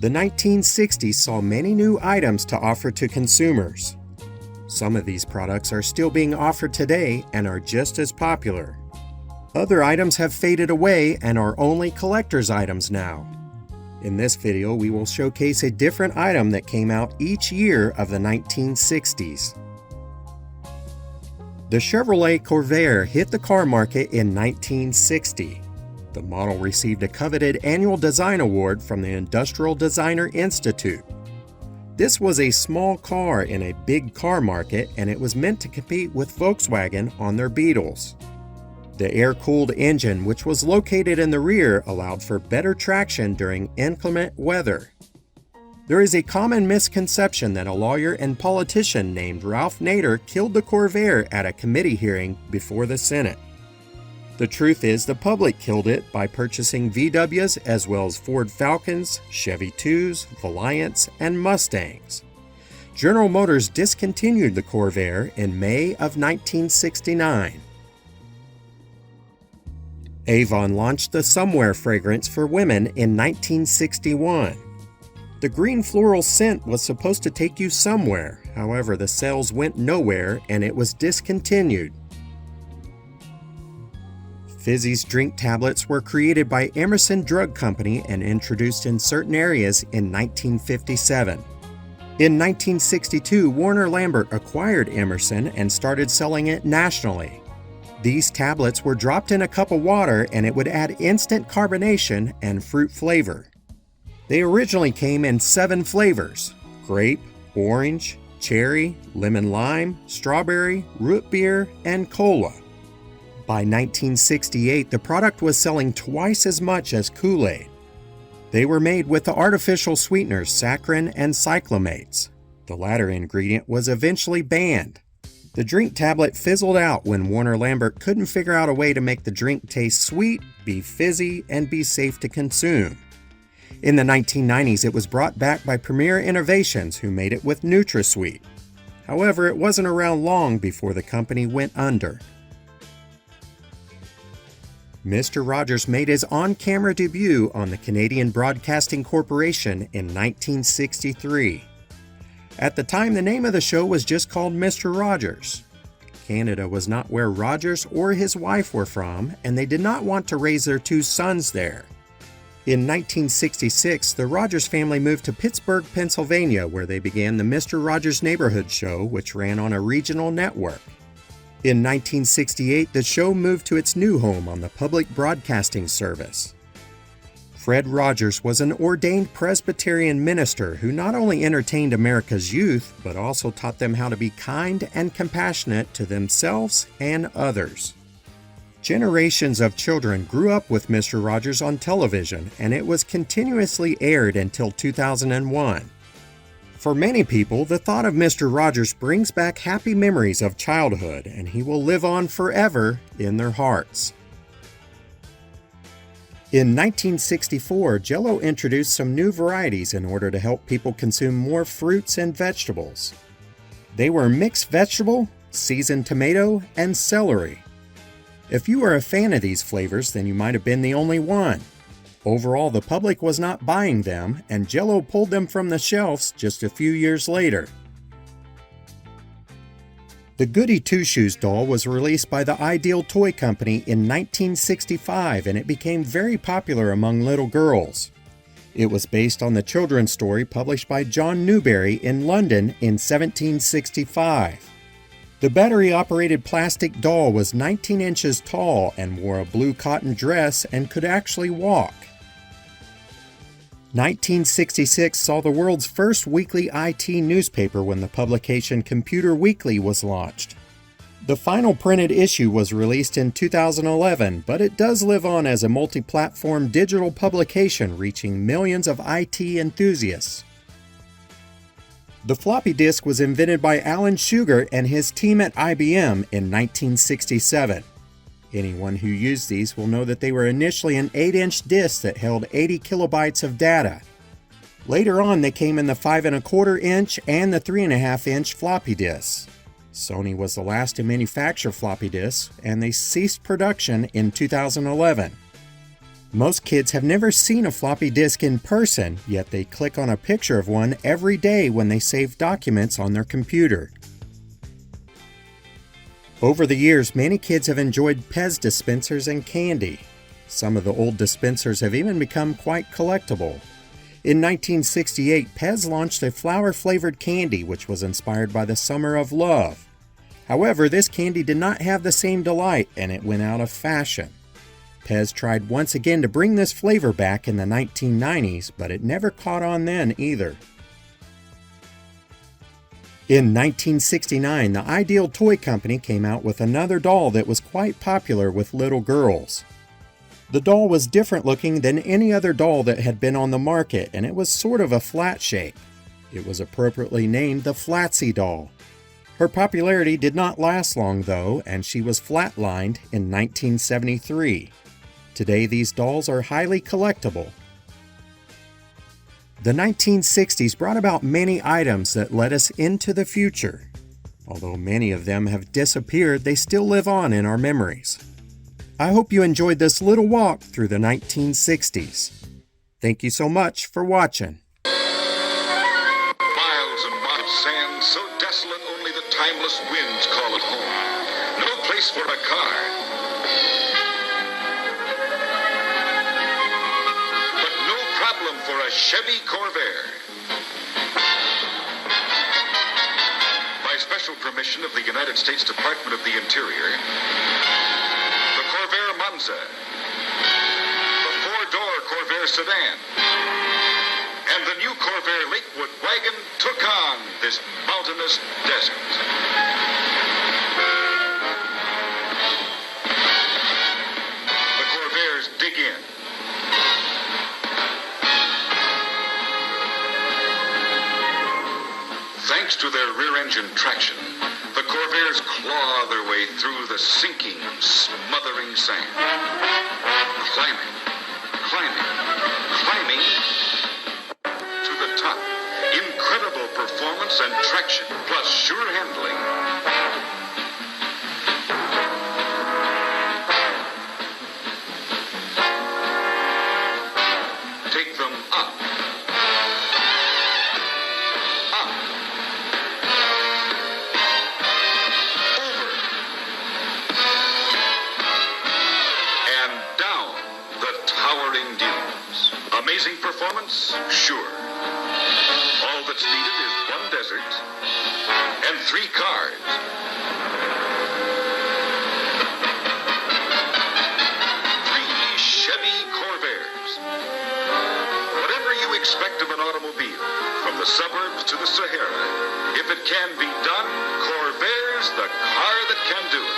The 1960s saw many new items to offer to consumers. Some of these products are still being offered today and are just as popular. Other items have faded away and are only collector's items now. In this video, we will showcase a different item that came out each year of the 1960s. The Chevrolet Corvette hit the car market in 1960. The model received a coveted annual design award from the Industrial Designer Institute. This was a small car in a big car market, and it was meant to compete with Volkswagen on their Beetles. The air-cooled engine, which was located in the rear, allowed for better traction during inclement weather. There is a common misconception that a lawyer and politician named Ralph Nader killed the Corvette at a committee hearing before the Senate. The truth is, the public killed it by purchasing VWs as well as Ford Falcons, Chevy 2s, Valiants, and Mustangs. General Motors discontinued the Corvette in May of 1969. Avon launched the Somewhere fragrance for women in 1961. The green floral scent was supposed to take you somewhere, however, the sales went nowhere and it was discontinued. Fizzys drink tablets were created by Emerson Drug Company and introduced in certain areas in 1957. In 1962, Warner Lambert acquired Emerson and started selling it nationally. These tablets were dropped in a cup of water and it would add instant carbonation and fruit flavor. They originally came in 7 flavors: grape, orange, cherry, lemon lime, strawberry, root beer, and cola. By 1968, the product was selling twice as much as Kool-Aid. They were made with the artificial sweeteners saccharin and cyclamates. The latter ingredient was eventually banned. The drink tablet fizzled out when Warner Lambert couldn't figure out a way to make the drink taste sweet, be fizzy, and be safe to consume. In the 1990s, it was brought back by Premier Innovations, who made it with NutraSweet. However, it wasn't around long before the company went under. Mr. Rogers made his on-camera debut on the Canadian Broadcasting Corporation in 1963. At the time, the name of the show was just called Mr. Rogers. Canada was not where Rogers or his wife were from, and they did not want to raise their 2 sons there. In 1966, the Rogers family moved to Pittsburgh, Pennsylvania, where they began the Mr. Rogers Neighborhood Show, which ran on a regional network. In 1968, the show moved to its new home on the Public Broadcasting Service. Fred Rogers was an ordained Presbyterian minister who not only entertained America's youth, but also taught them how to be kind and compassionate to themselves and others. Generations of children grew up with Mr. Rogers on television, and it was continuously aired until 2001. For many people, the thought of Mr. Rogers brings back happy memories of childhood, and he will live on forever in their hearts. In 1964, Jello introduced some new varieties in order to help people consume more fruits and vegetables. They were mixed vegetable, seasoned tomato, and celery. If you are a fan of these flavors, then you might have been the only one. Overall, the public was not buying them, and Jello pulled them from the shelves just a few years later. The Goody Twoshoes doll was released by the Ideal Toy Company in 1965, and it became very popular among little girls. It was based on the children's story published by John Newbery in London in 1765. The battery-operated plastic doll was 19 inches tall and wore a blue cotton dress and could actually walk. 1966 saw the world's first weekly IT newspaper when the publication Computer Weekly was launched. The final printed issue was released in 2011, but it does live on as a multi-platform digital publication reaching millions of IT enthusiasts. The floppy disk was invented by Alan Sugar and his team at IBM in 1967. Anyone who used these will know that they were initially an 8-inch disk that held 80 kilobytes of data. Later on, they came in the 5¼ inch and the 3½ inch floppy disks. Sony was the last to manufacture floppy disks, and they ceased production in 2011. Most kids have never seen a floppy disk in person, yet they click on a picture of one every day when they save documents on their computer. Over the years, many kids have enjoyed Pez dispensers and candy. Some of the old dispensers have even become quite collectible. In 1968, Pez launched a flower-flavored candy which was inspired by the summer of love. However, this candy did not have the same delight and it went out of fashion. Pez tried once again to bring this flavor back in the 1990s, but it never caught on then either. In 1969, the Ideal Toy Company came out with another doll that was quite popular with little girls. The doll was different looking than any other doll that had been on the market, and it was sort of a flat shape. It was appropriately named the Flatsy doll. Her popularity did not last long though, and she was flatlined in 1973. Today, these dolls are highly collectible. The 1960s brought about many items that led us into the future. Although many of them have disappeared, they still live on in our memories. I hope you enjoyed this little walk through the 1960s. Thank you so much for watching. Miles and miles of sand, so desolate only the timeless winds call it home. No place for a car. For a Chevy Corvette. By special permission of the United States Department of the Interior, the Corvette Monza, the four-door Corvette sedan, and the new Corvette Lakewood wagon took on this mountainous desert. The Corvaires dig in. Thanks to their rear-engine traction, the Corvaires claw their way through the sinking, smothering sand. Climbing, climbing to the top. Incredible performance and traction, plus sure handling. Take them up. Amazing performance? Sure. All that's needed is one desert and 3 cars. 3 Chevy Corvairs. Whatever you expect of an automobile, from the suburbs to the Sahara, if it can be done, Corvair's the car that can do it.